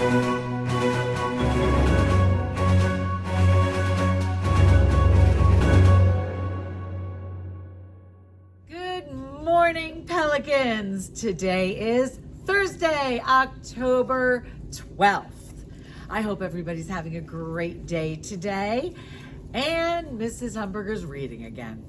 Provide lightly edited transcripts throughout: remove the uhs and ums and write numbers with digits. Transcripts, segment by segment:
Good morning, Pelicans. Today is Thursday, October 12th. I hope everybody's having a great day today. And Mrs. Humberger's reading again.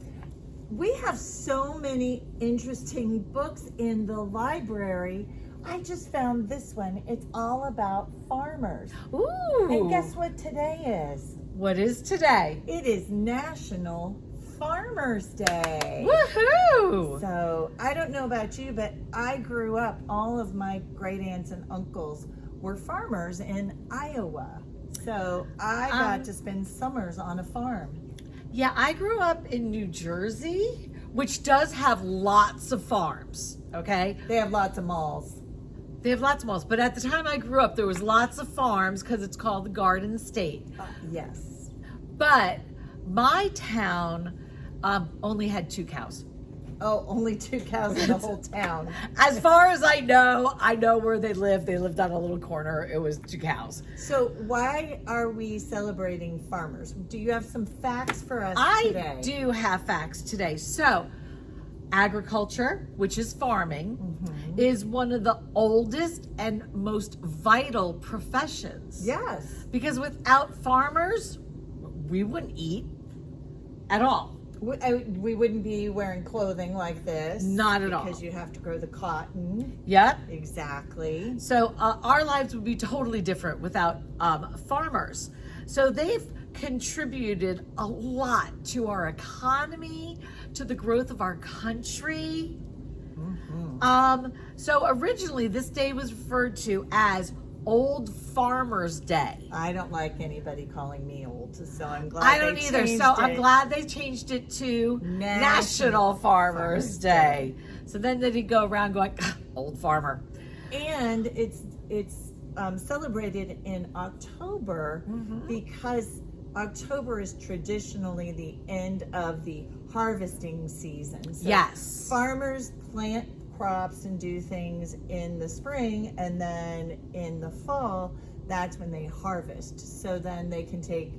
We have so many interesting books in the library. I just found this one. It's all about farmers. Ooh. And guess what today is? What is today? It is National Farmers Day. Woohoo! So I don't know about you, but I grew up, all of my great aunts and uncles were farmers in Iowa. So I got to spend summers on a farm. Yeah, I grew up in New Jersey, which does have lots of farms, okay? They have lots of malls. They have lots of malls, but at the time I grew up, there was lots of farms because it's called the Garden State. Yes. But my town only had 2 cows. Oh, only 2 cows in the whole town. As far as I know where they lived. They lived on a little corner. It was 2 cows. So why are we celebrating farmers? Do you have some facts for us today? I do have facts today. So, agriculture, which is farming, is one of the oldest and most vital professions. Yes. Because without farmers, we wouldn't eat at all. We wouldn't be wearing clothing like this. Not at all. Because you have to grow the cotton. Yep. Exactly. So our lives would be totally different without farmers. So they've contributed a lot to our economy, to the growth of our country. So originally this day was referred to as Old Farmers Day. I don't like anybody calling me old, so I'm glad I don't either. So I'm glad they changed it to National Farmers Day. So then they did go around going, old farmer. And it's celebrated in October because October is traditionally the end of the harvesting season. So Yes. farmers plant crops and do things in the spring, and then in the fall, that's when they harvest. So then they can take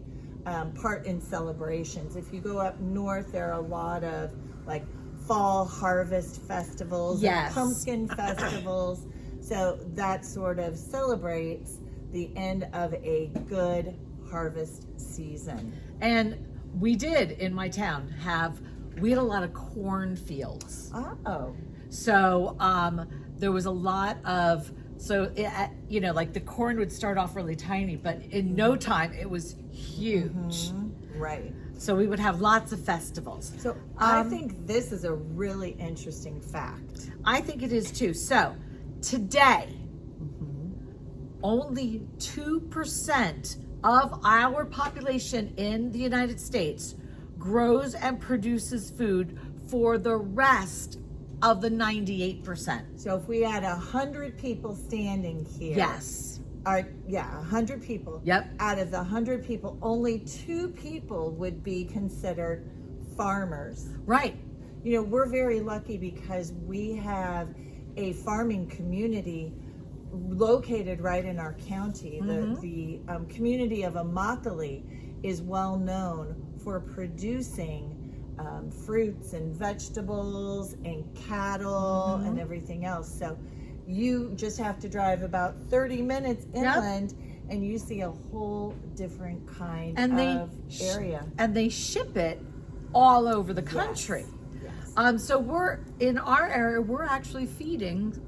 part in celebrations. If you go up north, there are a lot of like fall harvest festivals, Yes. and pumpkin festivals. So that sort of celebrates the end of a good harvest season. And we did in my town we had a lot of cornfields. Oh. So there was a lot of, like the corn would start off really tiny, but in no time it was huge. Right. So we would have lots of festivals. So I think this is a really interesting fact. I think it is too. So today, only 2% of our population in the United States grows and produces food for the rest of the 98%. So if we had 100 people standing here. Yes. 100 people. Yep. Out of the 100 people, only 2 people would be considered farmers. Right. You know, we're very lucky because we have a farming community located right in our county. The community of Immokalee is well known for producing fruits and vegetables and cattle and everything else. So you just have to drive about 30 minutes inland and you see a whole different kind of area. And they ship it all over the country. Yes. So we're in our area, we're actually feeding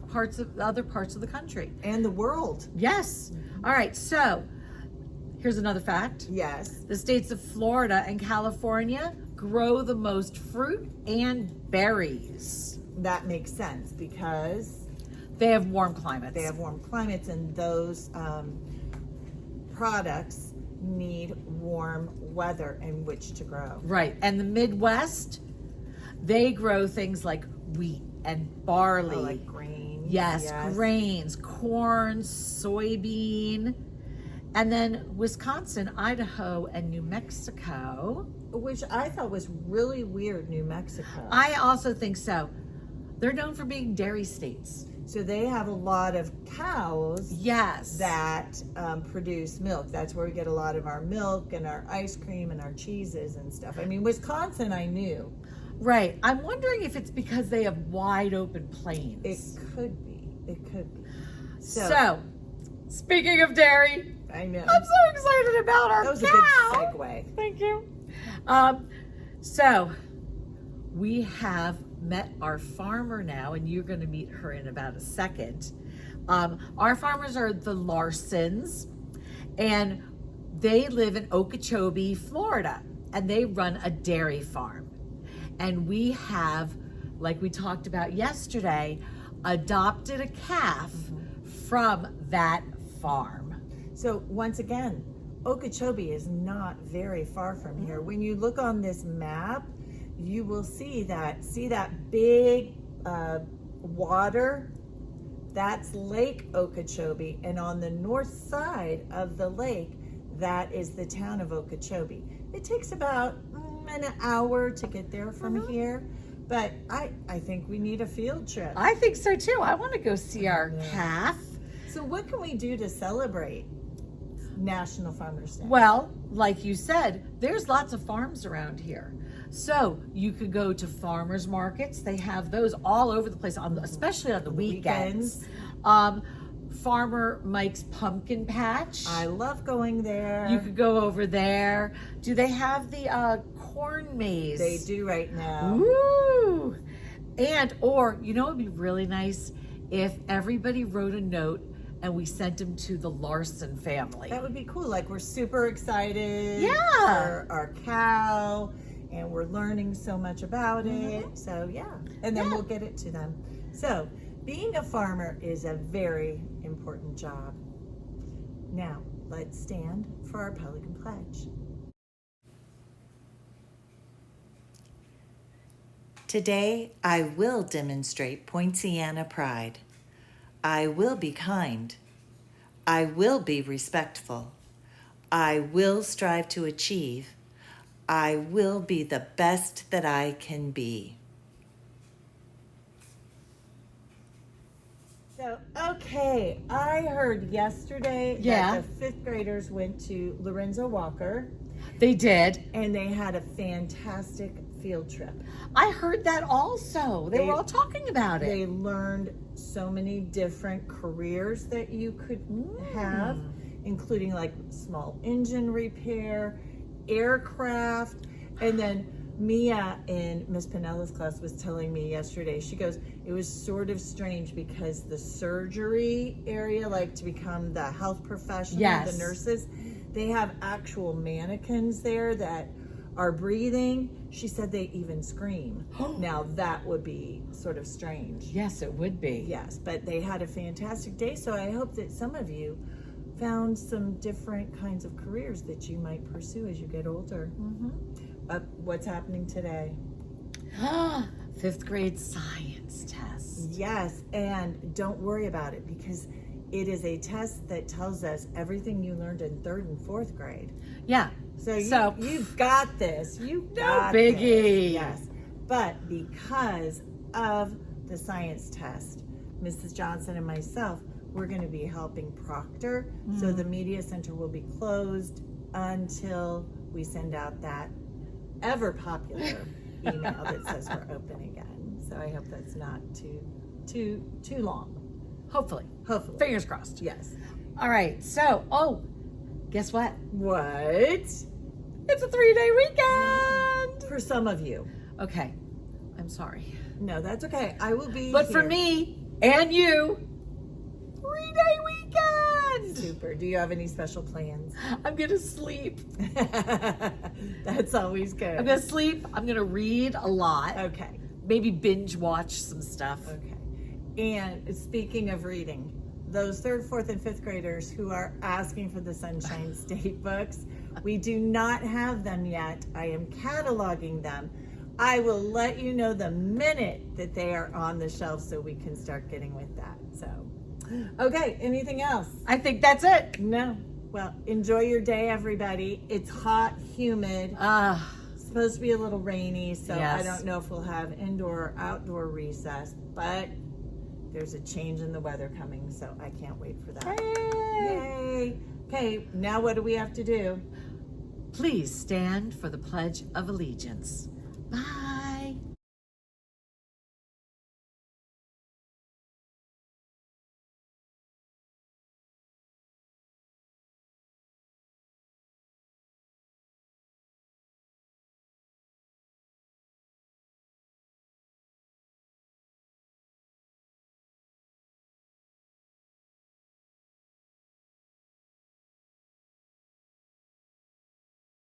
other parts of the country. And the world. Yes. All right. So here's another fact. Yes. The states of Florida and California grow the most fruit and berries. That makes sense because they have warm climates. They have warm climates, and those products need warm weather in which to grow. Right. And the Midwest, they grow things like wheat and barley. Like grains. Yes, grains, corn, soybean. And then Wisconsin, Idaho, and New Mexico. Which I thought was really weird, New Mexico. I also think so. They're known for being dairy states. So they have a lot of cows Yes. that produce milk. That's where we get a lot of our milk and our ice cream and our cheeses and stuff. I mean, Wisconsin, I knew. Right. I'm wondering if it's because they have wide open It plains. could be. It could be. So, speaking of dairy, I know. I'm so excited about our That was cow. a good segue. Thank you. So we have met our farmer now, and you're going to meet her in about a second. Our farmers are the Larsons, and they live in Okeechobee, Florida, and they run a dairy farm. And we have, like we talked about yesterday, adopted a calf from that farm. So once again, Okeechobee is not very far from here. When you look on this map, you will see that big water. That's Lake Okeechobee, and on the north side of the lake, that is the town of Okeechobee. It takes about an hour to get there from here, but I think we need a field trip. I think so too. I want to go see our Yeah. calf. So what can we do to celebrate National Farmers Day? Well, like you said, there's lots of farms around here. So you could go to farmers markets. They have those all over the place, especially on the weekends. Farmer Mike's Pumpkin Patch. I love going there. You could go over there. Do they have the corn maze? They do right now. Ooh. Or, you know, it'd be really nice if everybody wrote a note and we sent them to the Larson family. That would be cool. Like, we're super excited Yeah. for our cow, and we're learning so much about it. So yeah, and then Yeah. we'll get it to them. So being a farmer is a very important job. Now let's stand for our Pelican Pledge. Today, I will demonstrate Poinciana pride. I will be kind. I will be respectful. I will strive to achieve. I will be the best that I can be. So, okay, I heard yesterday Yeah. that the fifth graders went to Lorenzo Walker They did. and they had a fantastic field trip. I heard that also. They They- were all talking about it. They learned so many different careers that you could have, including like small engine repair, aircraft, and then Mia in Miss Pinella's class was telling me yesterday, she goes, it was sort of strange because the surgery area, like to become the health professional, Yes. the nurses, they have actual mannequins there that are breathing. She said they even scream. Now that would be sort of strange. Yes, it would be. Yes, but they had a fantastic day. So I hope that some of you found some different kinds of careers that you might pursue as you get older. What's happening today? Fifth grade science test. Yes, and don't worry about it because it is a test that tells us everything you learned in third and fourth grade. Yeah. So, So- you've got this. You No got biggie. this. Yes. But because of the science test, Mrs. Johnson and myself, we're going to be helping proctor. So the media center will be closed until we send out that ever popular email that says we're open again. So I hope that's not too long. Hopefully. Hopefully. Fingers crossed. Yes. All right. So, guess what? What? It's a 3-day weekend. For some of you. Okay. I'm sorry. No, that's okay. I will be But for here. me and you, 3-day weekend. Super. Do you have any special plans? I'm going to sleep. That's always I'm good. going to sleep. I'm going to read a lot. Okay. Maybe binge watch some stuff. Okay. And speaking of reading, those third, fourth, and fifth graders who are asking for the Sunshine State books, we do not have them yet. I am cataloging them. I will let you know the minute that they are on the shelf so we can start getting with that. So, okay, anything else? I think that's it. No. Well, enjoy your day, everybody. It's hot, humid. It's supposed to be a little rainy, so Yes. I don't know if we'll have indoor or outdoor recess, but there's a change in the weather coming, so I can't wait for that. Yay! Yay! Okay, now what do we have to do? Please stand for the Pledge of Allegiance.